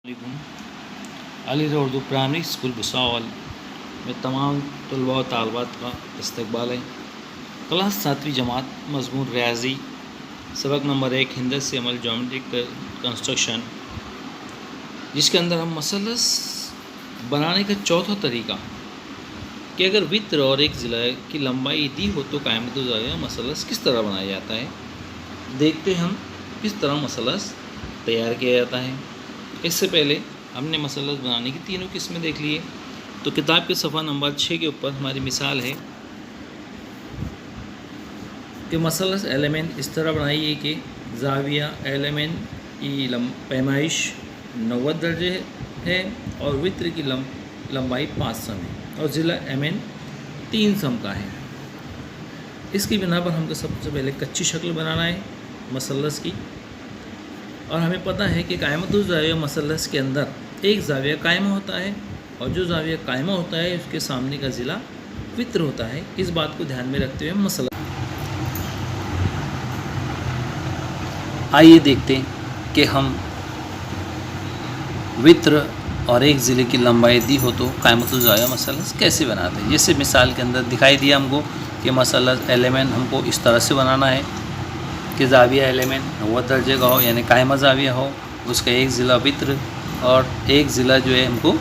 Ali Urdu primary school Bhusawal में तमाम तलबा और तालबात का इस्तकबाल है। क्लास 7वीं जमात मज़मून रियाजी सबक नंबर 1 हिंदस से अमल ज्योमेट्रिक कंस्ट्रक्शन, जिसके अंदर हम मसलस बनाने का चौथा तरीका कि अगर वित्र और एक ज़िला की लंबाई दी हो तो कायमत ज़ाविया मसलस किस तरह बनाया जाता है। देखते हम किस तरह मसलस तैयार किया जाता है। इससे पहले हमने मसलस बनाने की तीनों किस्में देख लिए। तो किताब के सफ़ा नंबर 6 के ऊपर हमारी मिसाल है कि मसलस एलिमेंट इस तरह बनाइए कि ज़ाविया एलिमेंट की पैमाइश 90 दर्जे है और वित्र की लंबाई 5 सम है और ज़िला एमएन 3 सम का है। इसकी बिना पर हमको सबसे पहले कच्ची शक्ल बनाना है मसलस की, और हमें पता है कि कायमतुल ज़ाविया मसलस के अंदर एक ज़ाविया कायमा होता है और जो ज़ाविया कायमा होता है उसके सामने का ज़िला वित्र होता है। इस बात को ध्यान में रखते हुए मसला आइए देखते हैं कि हम वित्र और एक ज़िले की लंबाई दी हो तो कायमतुल ज़ाविया मसलस कैसे बनाते हैं। जैसे मिसाल के अंदर दिखाई दिया हमको कि मसलस एलिमेंट हमको इस तरह से बनाना है कि ज़ाविया एलिमेंट 90 दर्जे का हो, यानी कायमा ज़ाविया हो, उसका एक ज़िला वित्र और एक ज़िला जो है हमको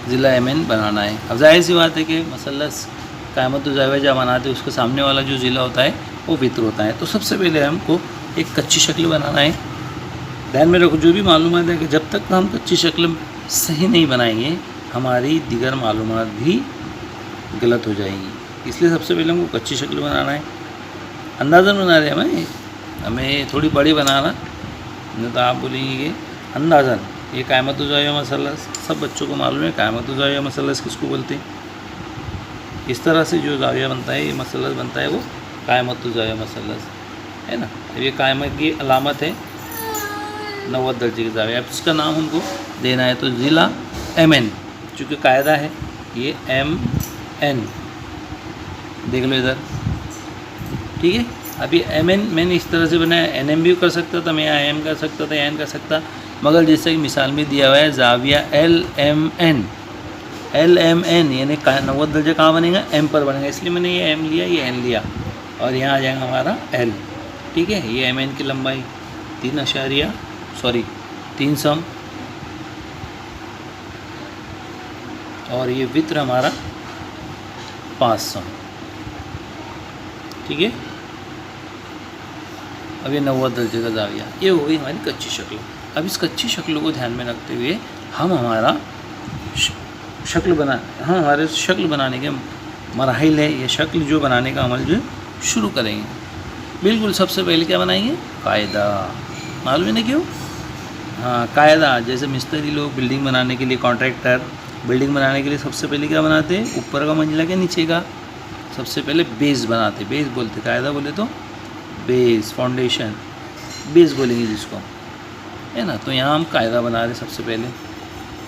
ज़िला एमएन बनाना है। अब जाहिर सी बात है कि मसलस कायमतुल ज़ाविया जब बनाते हैं उसके सामने वाला जो ज़िला होता है वो वित्र होता है। तो सबसे पहले हमको एक कच्ची शक्ल बनाना है। ध्यान में रखो, जो भी मालूमात है कि जब तक हम कच्ची शक्ल सही नहीं बनाएंगे हमारी दीगर मालूमात भी गलत हो जाएंगी। इसलिए सबसे पहले हमको कच्ची शक्ल बनाना है। अंदाज़न बना रहे हमें थोड़ी बड़ी बनाना, नहीं तो आप बोलेंगे कि अंदाज़न ये कायमतुल ज़ाविया मसलस सब बच्चों को मालूम है। कायमतुल ज़ाविया मसलस किसको बोलते हैं। इस तरह से जो ज़ाविया बनता है, ये मसलस बनता है, वो कायमतुल ज़ाविया मसलस है ना। ये कायमत की अलामत है 90 दर्जे की ज़ाविया। अब इसका नाम हमको देना है तो ज़िला एमएन, चूँकि कायदा है ये एमएन, देख लो इधर, ठीक है। अब ये एमएन मैंने इस तरह से बनाया, एनएम भी कर सकता था, मैं एम कर सकता था, एन कर सकता, मगर जैसे कि मिसाल में दिया हुआ है ज़ाविया एल एम एन यानी 90 दर्जे कहाँ बनेगा, एम पर बनेगा, इसलिए मैंने ये एम लिया, ये एन लिया और यहाँ आ जाएगा हमारा एल, ठीक है। ये एम एन की लंबाई 3 सम और ये वित्र हमारा 5 सम, ठीक है। अब ये 90 दर्जे का ज़ाविया, ये हो गई हमारी कच्ची शक्ल। अब इस कच्ची शक्ल को ध्यान में रखते हुए हम हमारा हमारे शक्ल बनाने के मराहिल है, ये शक्ल जो बनाने का अमल जो शुरू करेंगे। बिल्कुल सबसे पहले क्या बनाएंगे, कायदा, मालूम है ना क्यों, हाँ कायदा। जैसे मिस्त्री लोग बिल्डिंग बनाने के लिए, कॉन्ट्रैक्टर बिल्डिंग बनाने के लिए सबसे पहले क्या बनाते हैं, ऊपर का मंजिला के नीचे का सबसे पहले बेस बनाते, बेस बोलते, कायदा बोले तो बेस, फाउंडेशन, बेस बोलेंगे जिसको, है ना। तो यहाँ हम कायदा बना रहे, सबसे पहले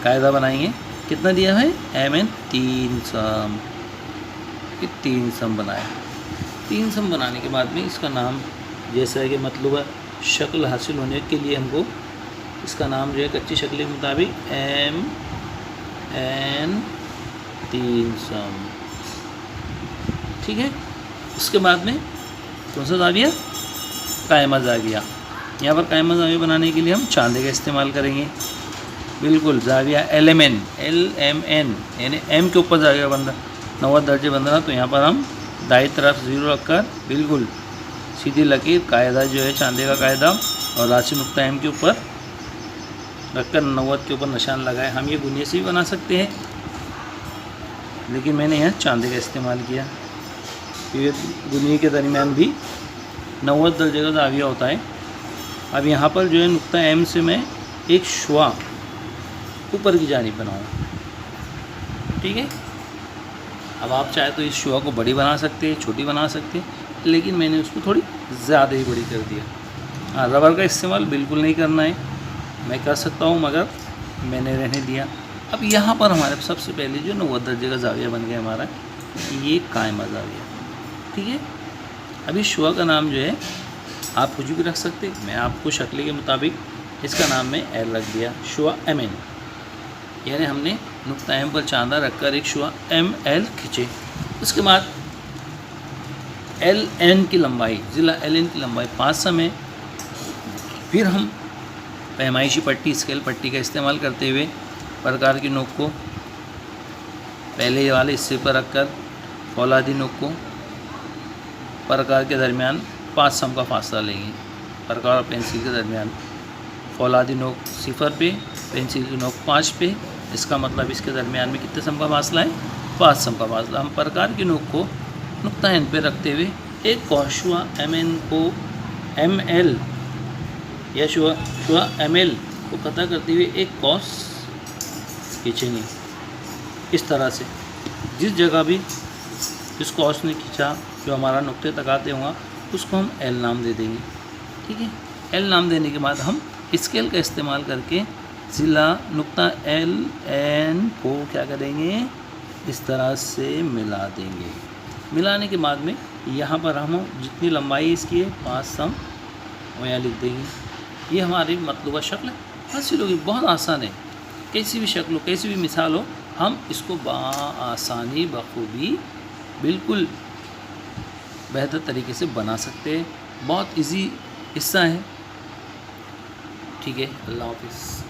कायदा बनाएंगे। कितना दिया है, एमएन 3 सम, ये 3 सम बनाया। 3 सम बनाने के बाद में इसका नाम, जैसा है कि मतलब शक्ल हासिल होने के लिए हमको इसका नाम जो है कच्ची शक्ल के मुताबिक एम एन 3 सम, ठीक है। उसके बाद में कौन सा ज़ाविया, कायमा ज़ाविया। यहाँ पर कायमा ज़ाविया बनाने के लिए हम चांदे का इस्तेमाल करेंगे। बिल्कुल ज़ाविया एलिमेंट LMN यानी एम के ऊपर ज़ाविया बन रहा, 90 दर्जे बन रहा, तो यहाँ पर हम दाईं तरफ 0 रखकर बिल्कुल सीधी लकीर, कायदा जो है चांदे का कायदा और राशि नुक्ता एम के ऊपर रखकर 90 के ऊपर निशान लगाए। हम ये गुनिये से भी बना सकते हैं, लेकिन मैंने यहाँ चांदे का इस्तेमाल किया क्योंकि गुनिये के दरमियान भी 90 दर्जे का ज़ाविया होता है। अब यहाँ पर जो है नुक्ता एम से मैं एक शुआ ऊपर की जानिब बनाऊँ, ठीक है। अब आप चाहे तो इस शुआ को बड़ी बना सकते हैं, छोटी बना सकते हैं, लेकिन मैंने उसको थोड़ी ज़्यादा ही बड़ी कर दिया। हाँ, रबर का इस्तेमाल बिल्कुल नहीं करना है, मैं कर सकता हूँ मगर मैंने रहने दिया। अब यहाँ पर हमारे सबसे पहले जो 90 दर्जे का ज़ाविया बन गया हमारा, ये कायमा ज़ाविया, ठीक है। अभी शुआ का नाम जो है आप कुछ भी रख सकते, मैं आपको शक्ल के मुताबिक इसका नाम मैं एल रख दिया, शुआ एमएन। यानी हमने नुक्ता एम पर चांदा रखकर एक शुआ एम एल खींचे। उसके बाद एल एन की लंबाई, ज़िला एल एन की लंबाई 5 सम है। फिर हम पैमाइशी पट्टी, स्केल पट्टी का इस्तेमाल करते हुए प्रकार की नोक को पहले वाले हिस्से पर रखकर फौलादी नोक को प्रकार के दरमियान 5 सम का फासला लेंगे। प्रकार और पेंसिल के दरमियान फौलादी नोक 0 पे, पेंसिल की नोक 5 पे। इसका मतलब इसके दरमियान में कितने सम का फासला है? 5 सम का फासला। हम प्रकार की नोक को नुक्ता एन पे रखते हुए एक कौशुआ एम एन को एम एल या शुआ एम एल को कता करते हुए एक कौस खींचेंगे। इस तरह से जिस जगह भी जिस कौस ने खींचा, जो हमारा नुक्ते तक आते होगा, उसको हम एल नाम दे देंगे। ठीक है, एल नाम देने के बाद हम स्केल का इस्तेमाल करके ज़िला नुक्ता एल एन को क्या करेंगे? इस तरह से मिला देंगे। मिलाने के बाद में यहाँ पर हम जितनी लंबाई इसकी है 5 सम वो यहाँ लिख देंगे। ये हमारी मतलूबा शक्ल हासिल होगी। बहुत आसान है, कैसी भी शक्ल हो, कैसी भी मिसाल हो, हम इसको आसानी बखूबी बिल्कुल बेहतर तरीके से बना सकते हैं। बहुत इजी हिस्सा है। ठीक है, अल्लाह हाफिज़।